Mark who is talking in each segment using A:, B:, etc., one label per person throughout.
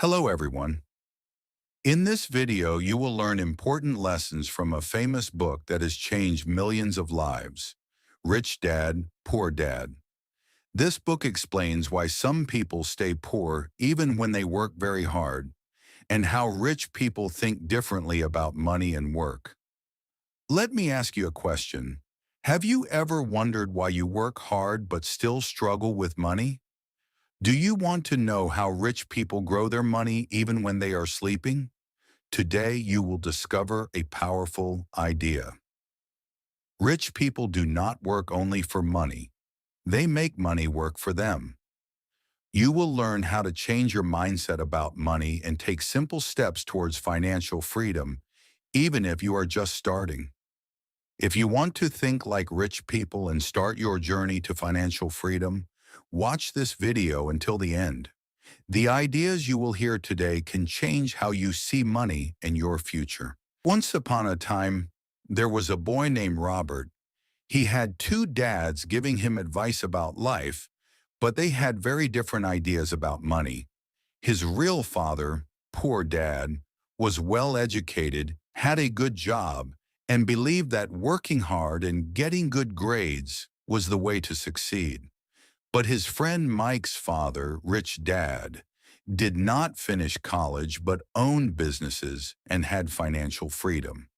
A: Hello everyone. In this video, you will learn important lessons from a famous book that has changed millions of lives, Rich Dad, Poor Dad. This book explains why some people stay poor even when they work very hard, and how rich people think differently about money and work. Let me ask you a question. Have you ever wondered why you work hard but still struggle with money? Do you want to know how rich people grow their money even when they are sleeping? Today, you will discover a powerful idea. Rich people do not work only for money. They make money work for them. You will learn how to change your mindset about money and take simple steps towards financial freedom, even if you are just starting. If you want to think like rich people and start your journey to financial freedom, watch this video until the end. The ideas you will hear today can change how you see money and your future. Once upon a time, there was a boy named Robert. He had two dads giving him advice about life, but they had very different ideas about money. His real father, poor dad, was well educated, had a good job, and believed that working hard and getting good grades was the way to succeed. But his friend Mike's father, Rich Dad, did not finish college but owned businesses and had financial freedom.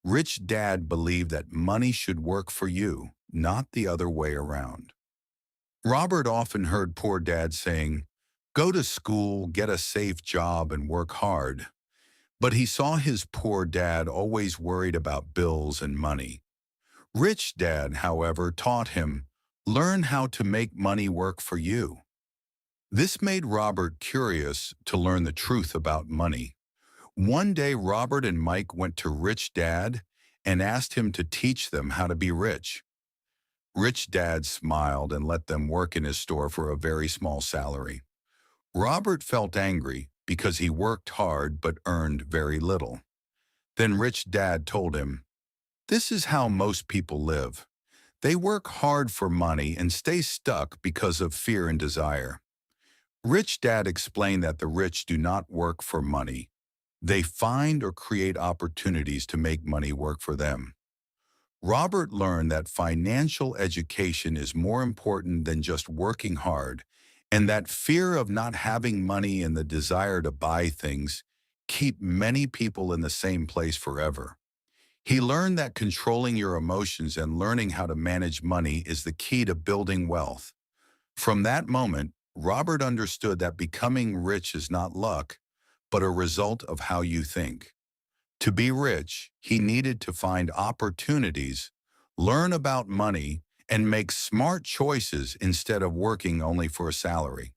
A: Rich Dad believed that money should work for you, not the other way around. Robert often heard poor Dad saying, "Go to school, get a safe job, and work hard." But he saw his poor dad always worried about bills and money. Rich Dad, however, taught him, "Learn how to make money work for you." This made Robert curious to learn the truth about money. One day, Robert and Mike went to Rich Dad and asked him to teach them how to be rich. Rich Dad smiled and let them work in his store for a very small salary. Robert felt angry because he worked hard but earned very little. Then Rich Dad told him, "This is how most people live. They work hard for money and stay stuck because of fear and desire." Rich Dad explained that the rich do not work for money. They find or create opportunities to make money work for them. Robert learned that financial education is more important than just working hard, and that fear of not having money and the desire to buy things keep many people in the same place forever. He learned that controlling your emotions and learning how to manage money is the key to building wealth. From that moment, Robert understood that becoming rich is not luck, but a result of how you think. To be rich, he needed to find opportunities, learn about money, and make smart choices instead of working only for a salary.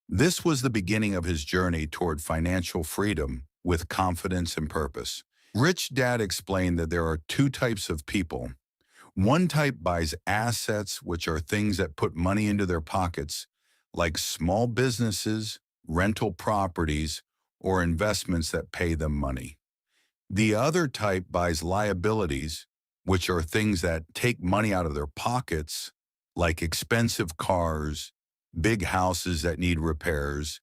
A: This was the beginning of his journey toward financial freedom with confidence and purpose. Rich Dad explained that there are two types of people. One type buys assets, which are things that put money into their pockets, like small businesses, rental properties, or investments that pay them money. The other type buys liabilities, which are things that take money out of their pockets, like expensive cars, big houses that need repairs,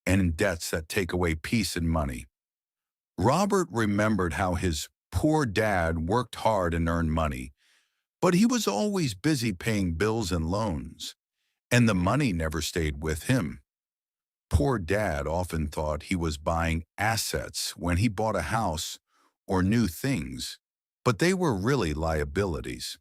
A: and debts that take away peace and money. Robert remembered how his poor dad worked hard and earned money, but he was always busy paying bills and loans, and the money never stayed with him. Poor Dad often thought he was buying assets when he bought a house or new things, but they were really liabilities.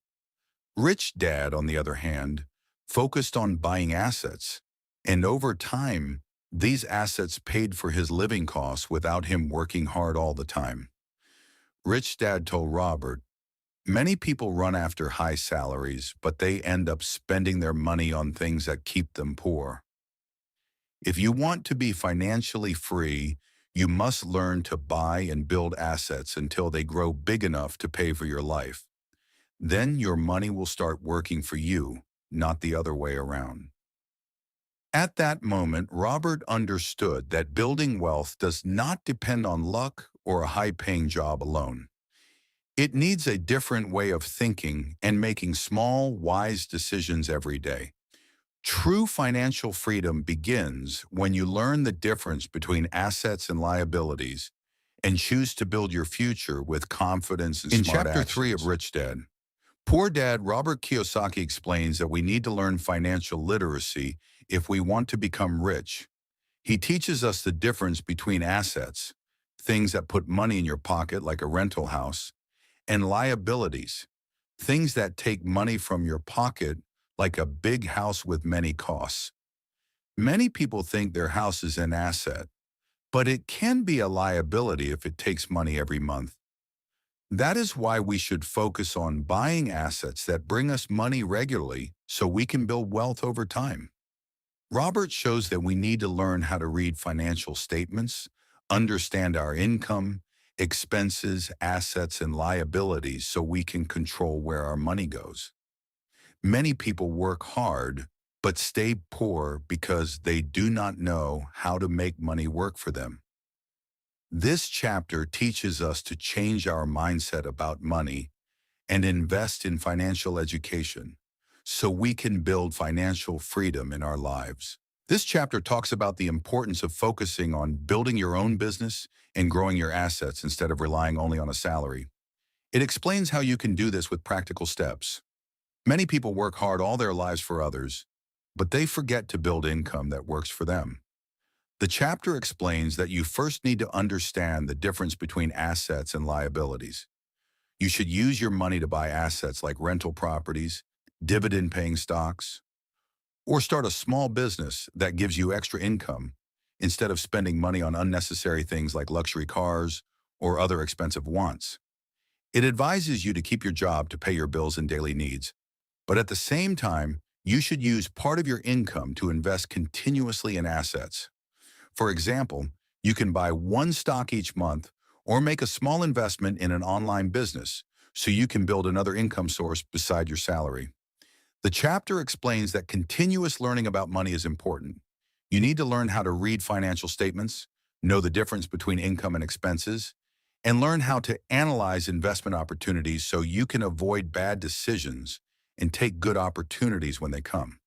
A: Rich Dad, on the other hand, focused on buying assets, and over time, these assets paid for his living costs without him working hard all the time. Rich Dad told Robert, "Many people run after high salaries, but they end up spending their money on things that keep them poor. If you want to be financially free, you must learn to buy and build assets until they grow big enough to pay for your life. Then your money will start working for you, not the other way around." At that moment, Robert understood that building wealth does not depend on luck or a high-paying job alone. It needs a different way of thinking and making small, wise decisions every day. True financial freedom begins when you learn the difference between assets and liabilities and choose to build your future with confidence and smart actions. In Chapter 3 of Rich Dad, Poor Dad, Robert Kiyosaki explains that we need to learn financial literacy if we want to become rich. He teaches us the difference between assets, things that put money in your pocket like a rental house, and liabilities, things that take money from your pocket like a big house with many costs. Many people think their house is an asset, but it can be a liability if it takes money every month. That is why we should focus on buying assets that bring us money regularly so we can build wealth over time. Robert shows that we need to learn how to read financial statements, understand our income, expenses, assets, and liabilities so we can control where our money goes. Many people work hard but stay poor because they do not know how to make money work for them. This chapter teaches us to change our mindset about money and invest in financial education so we can build financial freedom in our lives. This chapter talks about the importance of focusing on building your own business and growing your assets instead of relying only on a salary. It explains how you can do this with practical steps. Many people work hard all their lives for others, but they forget to build income that works for them. The chapter explains that you first need to understand the difference between assets and liabilities. You should use your money to buy assets like rental properties, dividend-paying stocks, or start a small business that gives you extra income instead of spending money on unnecessary things like luxury cars or other expensive wants. It advises you to keep your job to pay your bills and daily needs, but at the same time, you should use part of your income to invest continuously in assets. For example, you can buy one stock each month or make a small investment in an online business so you can build another income source beside your salary. The chapter explains that continuous learning about money is important. You need to learn how to read financial statements, know the difference between income and expenses, and learn how to analyze investment opportunities so you can avoid bad decisions and take good opportunities when they come.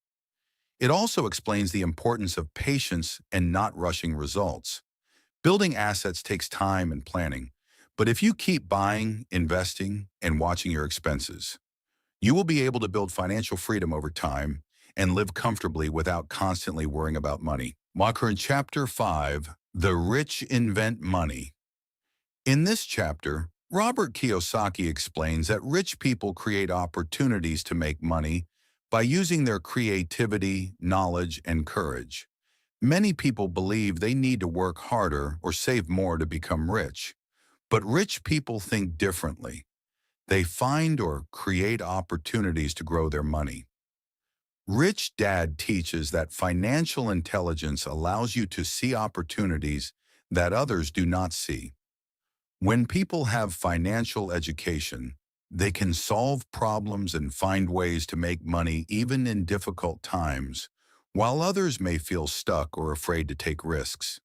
A: It also explains the importance of patience and not rushing results. Building assets takes time and planning, but if you keep buying, investing, and watching your expenses, you will be able to build financial freedom over time and live comfortably without constantly worrying about money. Marker in Chapter 5, The Rich Invent Money. In this chapter, Robert Kiyosaki explains that rich people create opportunities to make money by using their creativity, knowledge, and courage. Many people believe they need to work harder or save more to become rich, but rich people think differently. They find or create opportunities to grow their money. Rich Dad teaches that financial intelligence allows you to see opportunities that others do not see. When people have financial education, they can solve problems and find ways to make money even in difficult times, while others may feel stuck or afraid to take risks.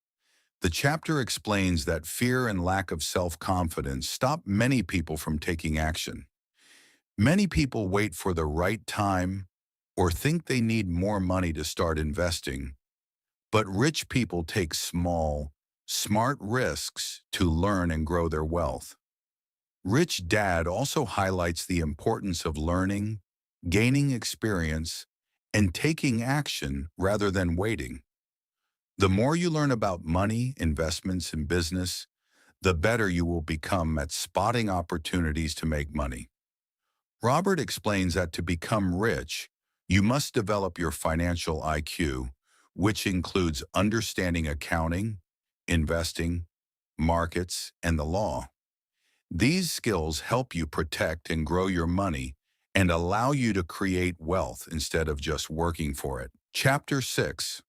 A: The chapter explains that fear and lack of self-confidence stop many people from taking action. Many people wait for the right time or think they need more money to start investing, but rich people take small, smart risks to learn and grow their wealth. Rich Dad also highlights the importance of learning, gaining experience, and taking action rather than waiting. The more you learn about money, investments, and business, the better you will become at spotting opportunities to make money. Robert explains that to become rich, you must develop your financial IQ, which includes understanding accounting, investing, markets, and the law. These skills help you protect and grow your money and allow you to create wealth instead of just working for it. Chapter 6.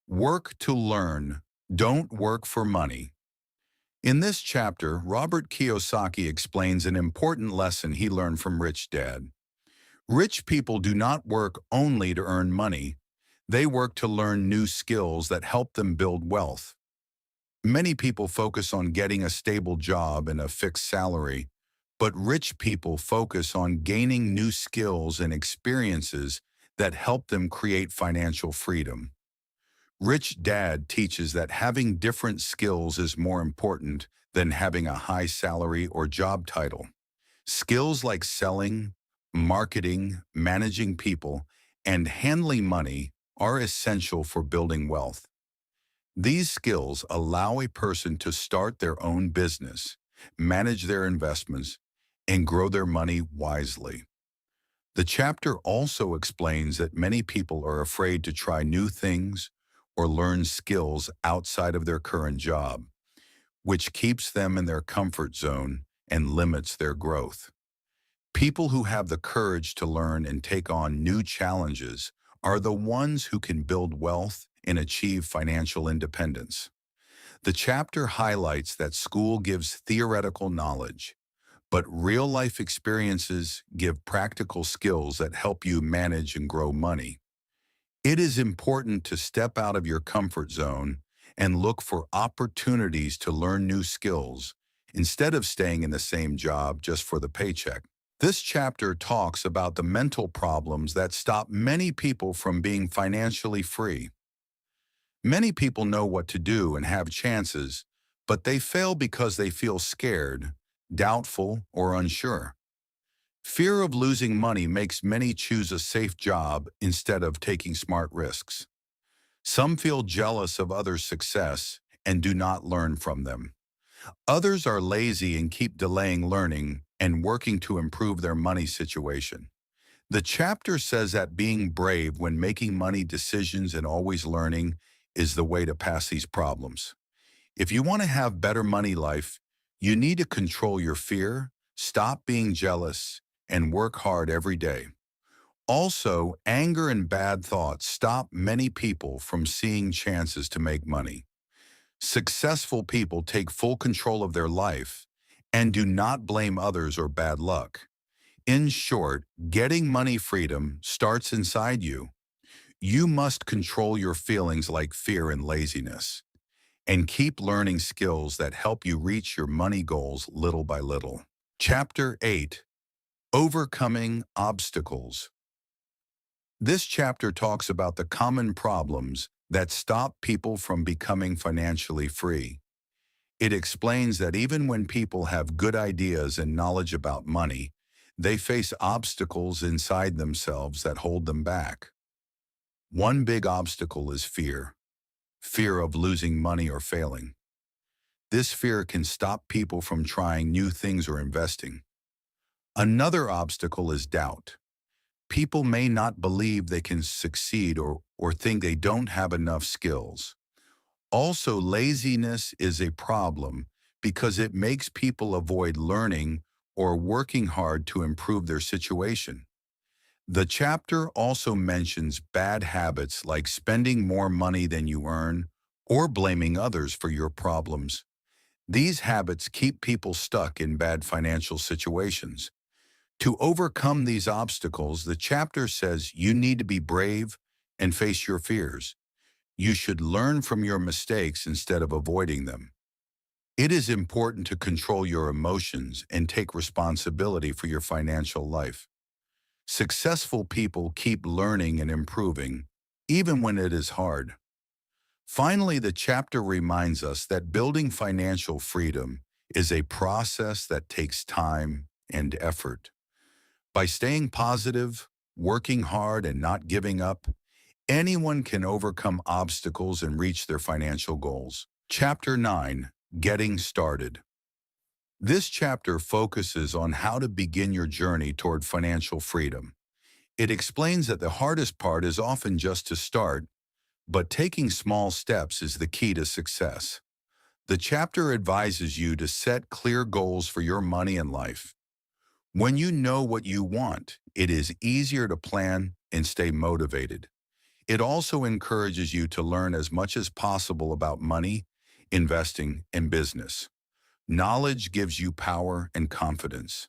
A: Work to learn. Don't work for money. In this chapter, Robert Kiyosaki explains an important lesson he learned from Rich Dad. Rich people do not work only to earn money. They work to learn new skills that help them build wealth. Many people focus on getting a stable job and a fixed salary, but rich people focus on gaining new skills and experiences that help them create financial freedom. Rich Dad teaches that having different skills is more important than having a high salary or job title. Skills like selling, marketing, managing people, and handling money are essential for building wealth. These skills allow a person to start their own business, manage their investments, and grow their money wisely. The chapter also explains that many people are afraid to try new things or learn skills outside of their current job, which keeps them in their comfort zone and limits their growth. People who have the courage to learn and take on new challenges are the ones who can build wealth and achieve financial independence. The chapter highlights that school gives theoretical knowledge, but real-life experiences give practical skills that help you manage and grow money. It is important to step out of your comfort zone and look for opportunities to learn new skills instead of staying in the same job just for the paycheck. This chapter talks about the mental problems that stop many people from being financially free. Many people know what to do and have chances, but they fail because they feel scared, doubtful, or unsure. Fear of losing money makes many choose a safe job instead of taking smart risks. Some feel jealous of others' success and do not learn from them. Others are lazy and keep delaying learning and working to improve their money situation. The chapter says that being brave when making money decisions and always learning is the way to pass these problems. If you want to have better money life, you need to control your fear, stop being jealous, and work hard every day. Also, anger and bad thoughts stop many people from seeing chances to make money. Successful people take full control of their life and do not blame others or bad luck. In short, getting money freedom starts inside you. You must control your feelings like fear and laziness, and keep learning skills that help you reach your money goals little by little. Chapter 8: Overcoming Obstacles. This chapter talks about the common problems that stop people from becoming financially free. It explains that even when people have good ideas and knowledge about money, they face obstacles inside themselves that hold them back. One big obstacle is fear. Fear of losing money or failing. This fear can stop people from trying new things or investing. Another obstacle is doubt. People may not believe they can succeed or think they don't have enough skills. Also, laziness is a problem because it makes people avoid learning or working hard to improve their situation. The chapter also mentions bad habits like spending more money than you earn or blaming others for your problems. These habits keep people stuck in bad financial situations. To overcome these obstacles, the chapter says you need to be brave and face your fears. You should learn from your mistakes instead of avoiding them. It is important to control your emotions and take responsibility for your financial life. Successful people keep learning and improving, even when it is hard. Finally, the chapter reminds us that building financial freedom is a process that takes time and effort. By staying positive, working hard, and not giving up, anyone can overcome obstacles and reach their financial goals. Chapter 9: Getting Started. This chapter focuses on how to begin your journey toward financial freedom. It explains that the hardest part is often just to start, but taking small steps is the key to success. The chapter advises you to set clear goals for your money and life. When you know what you want, it is easier to plan and stay motivated. It also encourages you to learn as much as possible about money, investing, and business. Knowledge gives you power and confidence.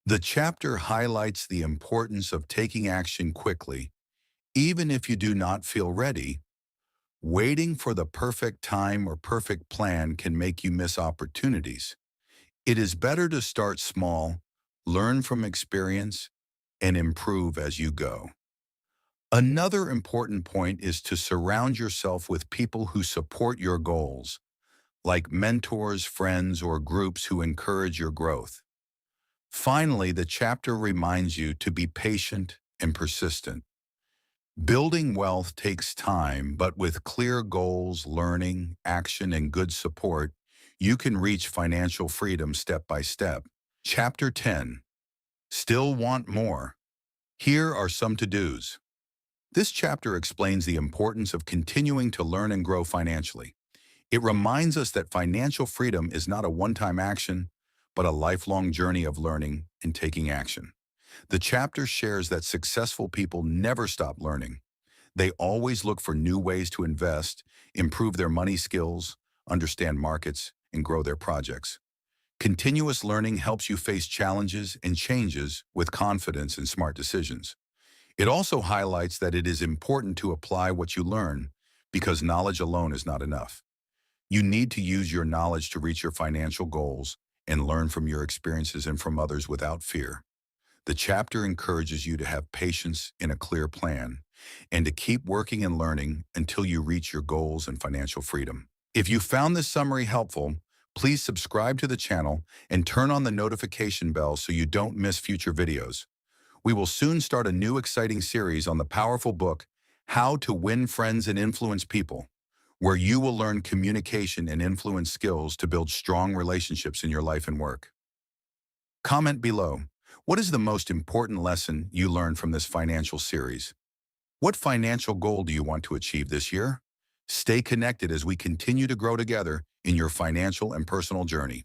A: The chapter highlights the importance of taking action quickly, even if you do not feel ready. Waiting for the perfect time or perfect plan can make you miss opportunities. It is better to start small, learn from experience, and improve as you go. Another important point is to surround yourself with people who support your goals, like mentors, friends, or groups who encourage your growth. Finally, the chapter reminds you to be patient and persistent. Building wealth takes time, but with clear goals, learning, action, and good support, you can reach financial freedom step by step. Chapter 10. Still want more? Here are some to-dos. This chapter explains the importance of continuing to learn and grow financially. It reminds us that financial freedom is not a one-time action, but a lifelong journey of learning and taking action. The chapter shares that successful people never stop learning. They always look for new ways to invest, improve their money skills, understand markets, and grow their projects. Continuous learning helps you face challenges and changes with confidence and smart decisions. It also highlights that it is important to apply what you learn because knowledge alone is not enough. You need to use your knowledge to reach your financial goals and learn from your experiences and from others without fear. The chapter encourages you to have patience and a clear plan, and to keep working and learning until you reach your goals and financial freedom. If you found this summary helpful, please subscribe to the channel and turn on the notification bell so you don't miss future videos. We will soon start a new exciting series on the powerful book, How to Win Friends and Influence People, where you will learn communication and influence skills to build strong relationships in your life and work. Comment below. What is the most important lesson you learned from this financial series? What financial goal do you want to achieve this year? Stay connected as we continue to grow together in your financial and personal journey.